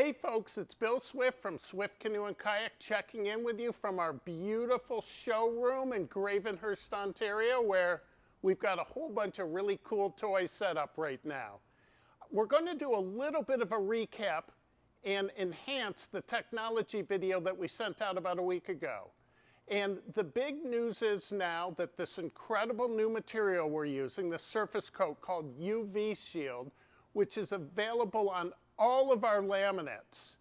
Hey folks, it's Bill Swift from Swift Canoe and Kayak checking in with you from our beautiful showroom in Gravenhurst, Ontario, where we've got a whole bunch of really cool toys set up right now. We're going to do a little bit of a recap and enhance the technology video that we sent out about a week ago. And the big news is now that this incredible new material we're using, the surface coat called UV Shield, which is available on all of our laminates,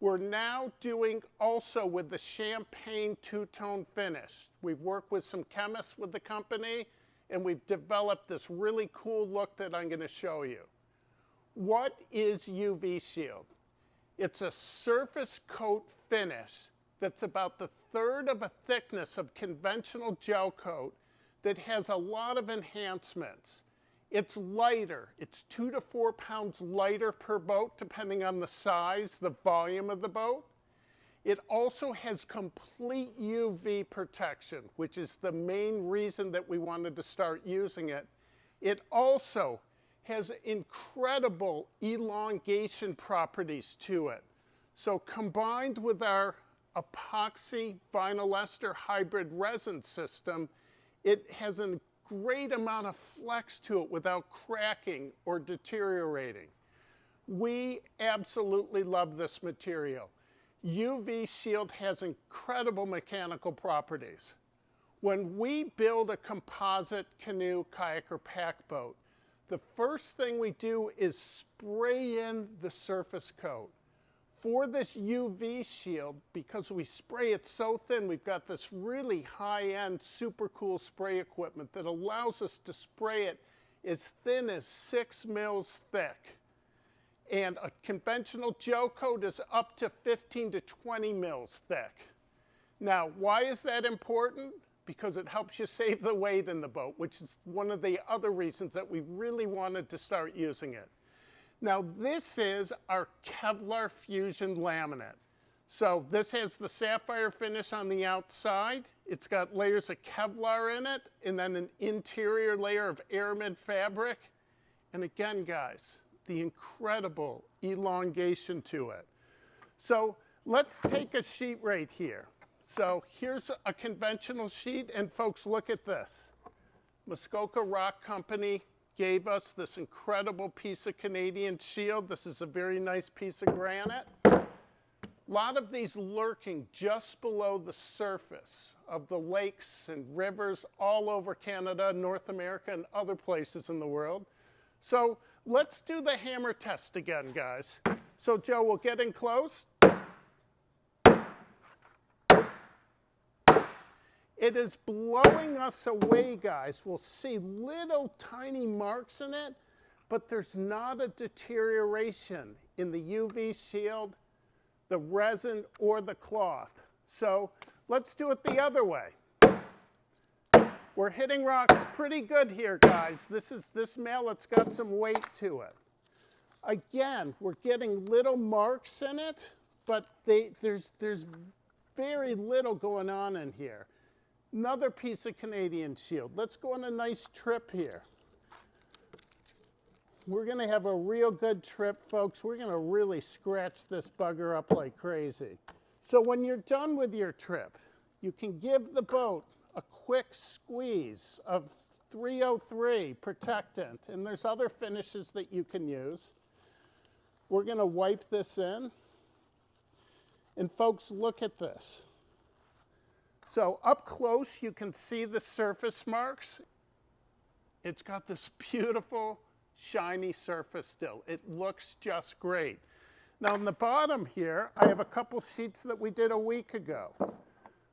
we're now doing also with the champagne two-tone finish. We've worked with some chemists with the company, and we've developed this really cool look that I'm going to show you. What is UV Shield? It's a surface coat finish that's about the third of a thickness of conventional gel coat that has a lot of enhancements. It's lighter. It's 2 to 4 pounds lighter per boat, depending on the size, the volume of the boat. It also has complete UV protection, which is the main reason that we wanted to start using it. It also has incredible elongation properties to it. So combined with our epoxy vinyl ester hybrid resin system, it has a great amount of flex to it without cracking or deteriorating. We absolutely love this material. UV Shield has incredible mechanical properties. When we build a composite canoe, kayak, or pack boat, the first thing we do is spray in the surface coat. For this UV Shield, because we spray it so thin, we've got this really high-end, super cool spray equipment that allows us to spray it as thin as 6 mils thick. And a conventional gel coat is up to 15 to 20 mils thick. Now, why is that important? Because it helps you save the weight in the boat, which is one of the other reasons that we really wanted to start using it. Now this is our Kevlar Fusion laminate. So this has the sapphire finish on the outside. It's got layers of Kevlar in it, and then an interior layer of aramid fabric. And again, guys, the incredible elongation to it. So let's take a sheet right here. So here's a conventional sheet, and folks, look at this. Muskoka Rock Company gave us this incredible piece of Canadian shield. This is a very nice piece of granite. A lot of these lurking just below the surface of the lakes and rivers all over Canada, North America, and other places in the world. So let's do the hammer test again, guys. So Joe, we'll get in close. It is blowing us away, guys. We'll see little tiny marks in it, but there's not a deterioration in the UV Shield, the resin, or the cloth. So let's do it the other way. We're hitting rocks pretty good here, guys. This mallet's got some weight to it. Again, we're getting little marks in it, but there's very little going on in here. Another piece of Canadian shield. Let's go on a nice trip here. We're going to have a real good trip, folks. We're going to really scratch this bugger up like crazy. So when you're done with your trip, you can give the boat a quick squeeze of 303 protectant, and there's other finishes that you can use. We're going to wipe this in. And folks, look at this. So up close, you can see the surface marks. It's got this beautiful, shiny surface still. It looks just great. Now on the bottom here, I have a couple sheets that we did a week ago.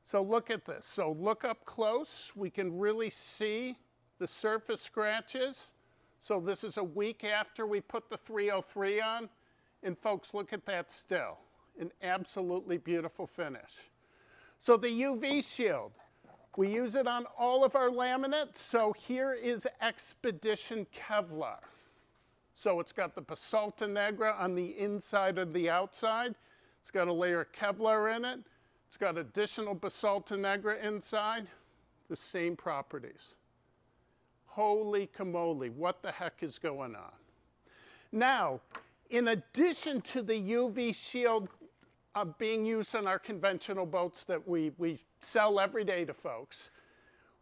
So look at this. So look up close. We can really see the surface scratches. So this is a week after we put the 303 on. And folks, look at that still. An absolutely beautiful finish. So the UV Shield, we use it on all of our laminates. So here is Expedition Kevlar. So it's got the Basalta Negra on the inside or the outside. It's got a layer of Kevlar in it. It's got additional Basalta Negra inside. The same properties. Holy camole, what the heck is going on? Now, in addition to the UV shield being used on our conventional boats that we sell every day to folks,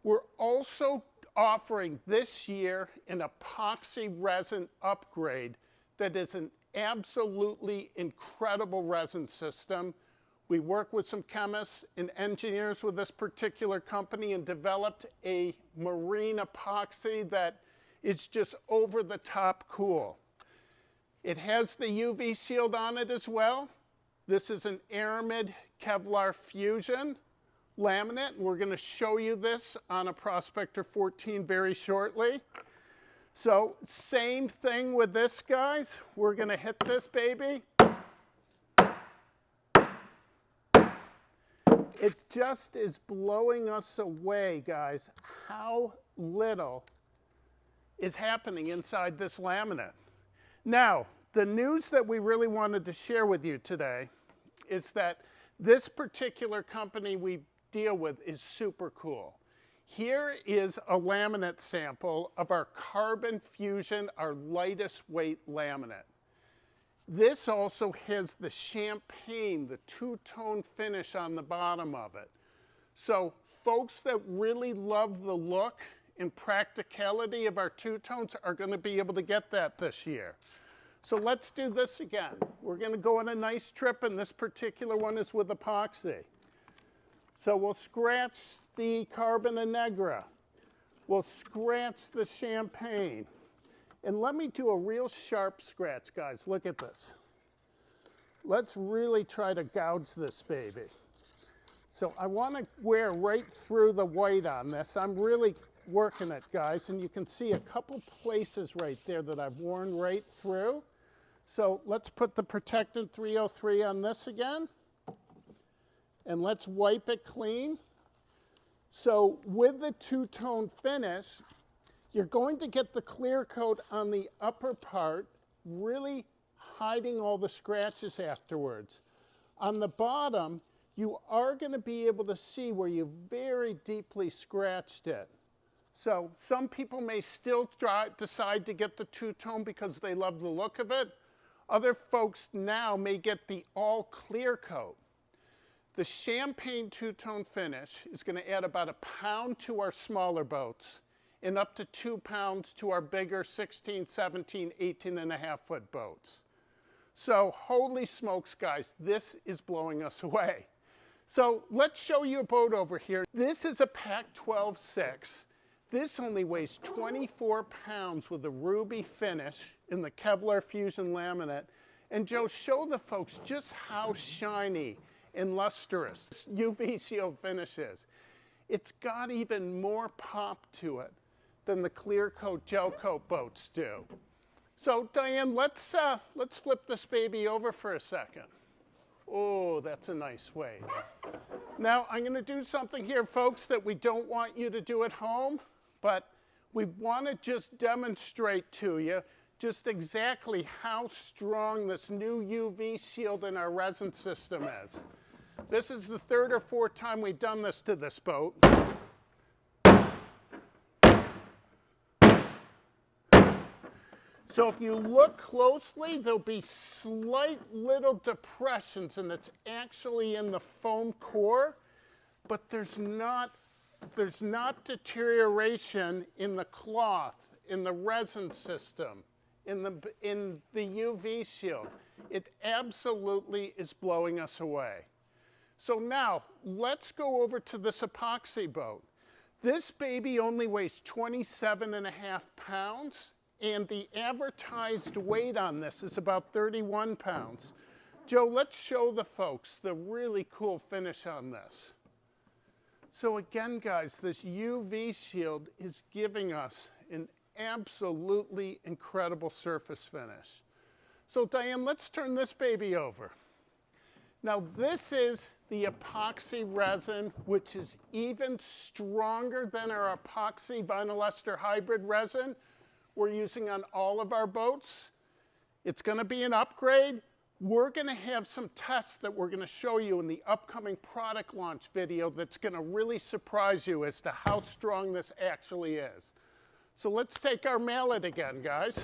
we're also offering this year an epoxy resin upgrade that is an absolutely incredible resin system. We work with some chemists and engineers with this particular company and developed a marine epoxy that is just over the top cool. It has the UV shield on it as well. This is an Aramid Kevlar Fusion laminate, and we're going to show you this on a Prospector 14 very shortly. So same thing with this, guys. We're going to hit this baby. It just is blowing us away, guys, how little is happening inside this laminate. Now, the news that we really wanted to share with you today is that this particular company we deal with is super cool. Here is a laminate sample of our Carbon Fusion, our lightest weight laminate. This also has the champagne, the two-tone finish on the bottom of it. So folks that really love the look and practicality of our two-tones are going to be able to get that this year. So let's do this again. We're going to go on a nice trip, and this particular one is with epoxy. So we'll scratch the Carbon Negra. We'll scratch the champagne. And let me do a real sharp scratch, guys. Look at this. Let's really try to gouge this baby. So I want to wear right through the white on this. I'm really working it, guys, and you can see a couple places right there that I've worn right through. So let's put the Protectant 303 on this again, and let's wipe it clean. So with the two-tone finish, you're going to get the clear coat on the upper part, really hiding all the scratches afterwards. On the bottom, you are going to be able to see where you very deeply scratched it. So some people may still decide to get the two-tone because they love the look of it. Other folks now may get the all clear coat. The champagne two-tone finish is going to add about 1 pound to our smaller boats and up to 2 pounds to our bigger 16, 17, 18.5 foot boats. So holy smokes, guys, this is blowing us away. So let's show you a boat over here. This is a Pac 12-6. This only weighs 24 pounds with a ruby finish in the Kevlar Fusion laminate. And Joe, show the folks just how shiny and lustrous this UV shield finish is. It's got even more pop to it than the clear coat, gel coat boats do. So Diane, let's flip this baby over for a second. Oh, that's a nice wave. Now I'm going to do something here, folks, that we don't want you to do at home, but we want to just demonstrate to you just exactly how strong this new UV shield in our resin system is. This is the 3rd or 4th time we've done this to this boat. So if you look closely, there'll be slight little depressions, and it's actually in the foam core, but there's not deterioration in the cloth, in the resin system, in the UV shield. It absolutely is blowing us away. So now, let's go over to this epoxy boat. This baby only weighs 27.5 pounds, and the advertised weight on this is about 31 pounds. Joe, let's show the folks the really cool finish on this. So again, guys, this UV shield is giving us an absolutely incredible surface finish. So Diane, let's turn this baby over. Now this is the epoxy resin, which is even stronger than our epoxy vinyl ester hybrid resin we're using on all of our boats. It's going to be an upgrade. We're going to have some tests that we're going to show you in the upcoming product launch video that's going to really surprise you as to how strong this actually is. So let's take our mallet again, guys.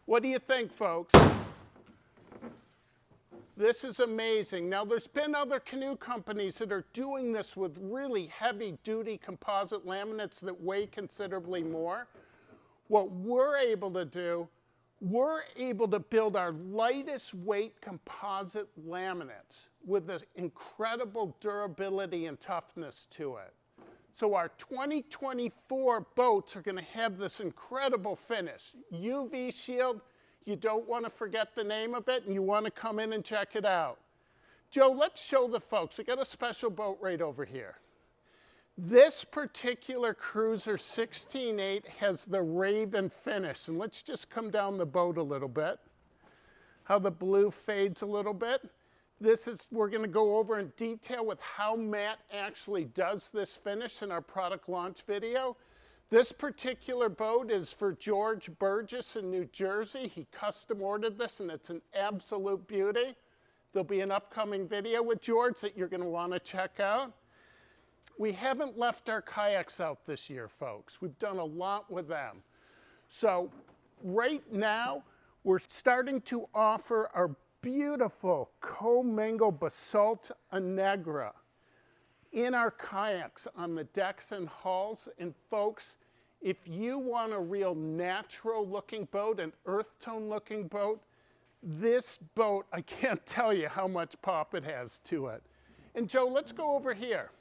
What do you think, folks? This is amazing. Now, there's been other canoe companies that are doing this with really heavy-duty composite laminates that weigh considerably more. What we're able to do, we're able to build our lightest weight composite laminates with this incredible durability and toughness to it. So our 2024 boats are going to have this incredible finish. UV shield. You don't want to forget the name of it, and you want to come in and check it out. Joe, let's show the folks. I got a special boat right over here. This particular Cruiser 16.8 has the Raven finish. And let's just come down the boat a little bit. How the blue fades a little bit. We're going to go over in detail with how Matt actually does this finish in our product launch video. This particular boat is for George Burgess in New Jersey. He custom ordered this, and it's an absolute beauty. There'll be an upcoming video with George that you're going to want to check out. We haven't left our kayaks out this year, folks. We've done a lot with them. So right now, we're starting to offer our beautiful commingled basalt Anegra in our kayaks on the decks and hulls. And folks, if you want a real natural looking boat, an earth tone looking boat, this boat, I can't tell you how much pop it has to it. And Joe, let's go over here.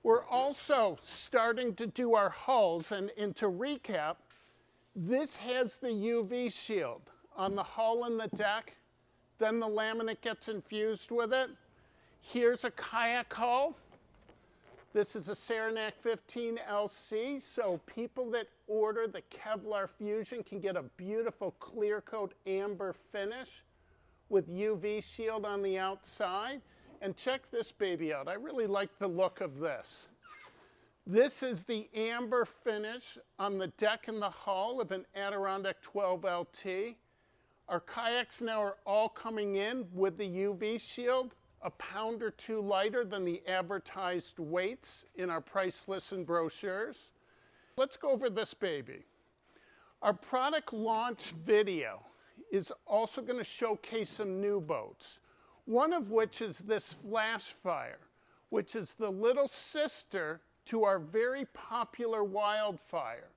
We're also starting to do our hulls, and to recap, this has the UV shield on the hull and the deck. Then the laminate gets infused with it. Here's a kayak hull. This is a Saranac 15 LC, so people that order the Kevlar Fusion can get a beautiful clear coat amber finish with UV shield on the outside. And check this baby out. I really like the look of this. This is the amber finish on the deck and the hull of an Adirondack 12 LT. Our kayaks now are all coming in with the UV shield, a pound or two lighter than the advertised weights in our price lists and brochures. Let's go over this baby. Our product launch video is also going to showcase some new boats, one of which is this Flashfire, which is the little sister to our very popular Wildfire.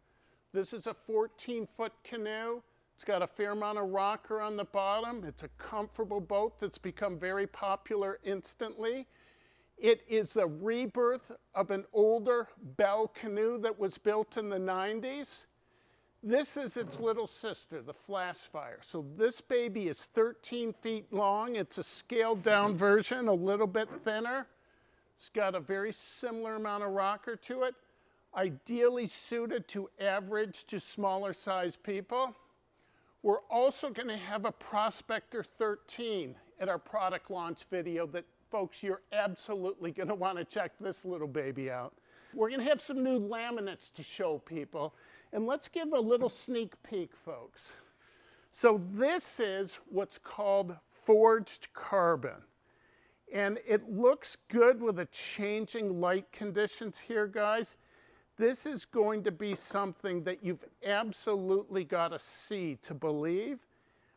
This is a 14-foot canoe. It's got a fair amount of rocker on the bottom. It's a comfortable boat that's become very popular instantly. It is the rebirth of an older Bell canoe that was built in the 90s. This is its little sister, the Flashfire. So this baby is 13 feet long. It's a scaled down version, a little bit thinner. It's got a very similar amount of rocker to it, ideally suited to average to smaller size people. We're also going to have a Prospector 13 at our product launch video that, folks, you're absolutely going to want to check this little baby out. We're going to have some new laminates to show people. And let's give a little sneak peek, folks. So this is what's called forged carbon. And it looks good with the changing light conditions here, guys. This is going to be something that you've absolutely got to see to believe.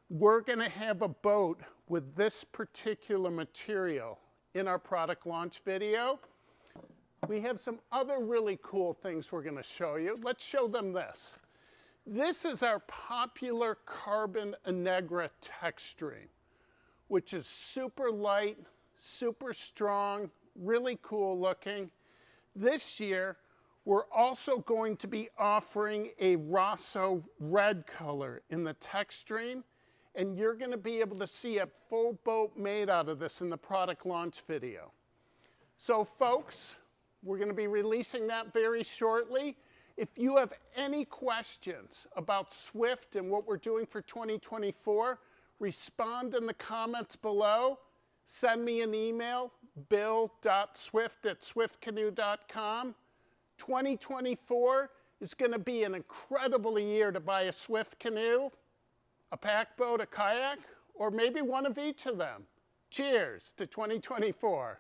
We're going to have a boat with this particular material in our product launch video. We have some other really cool things we're going to show you. Let's show them this. This is our popular carbon Anegra texturing, which is super light, super strong, really cool looking. This year, we're also going to be offering a Rosso red color in the texturing, and you're going to be able to see a full boat made out of this in the product launch video. So folks, we're going to be releasing that very shortly. If you have any questions about Swift and what we're doing for 2024, respond in the comments below. Send me an email, bill.swift@swiftcanoe.com. 2024 is going to be an incredible year to buy a Swift canoe, a pack boat, a kayak, or maybe one of each of them. Cheers to 2024.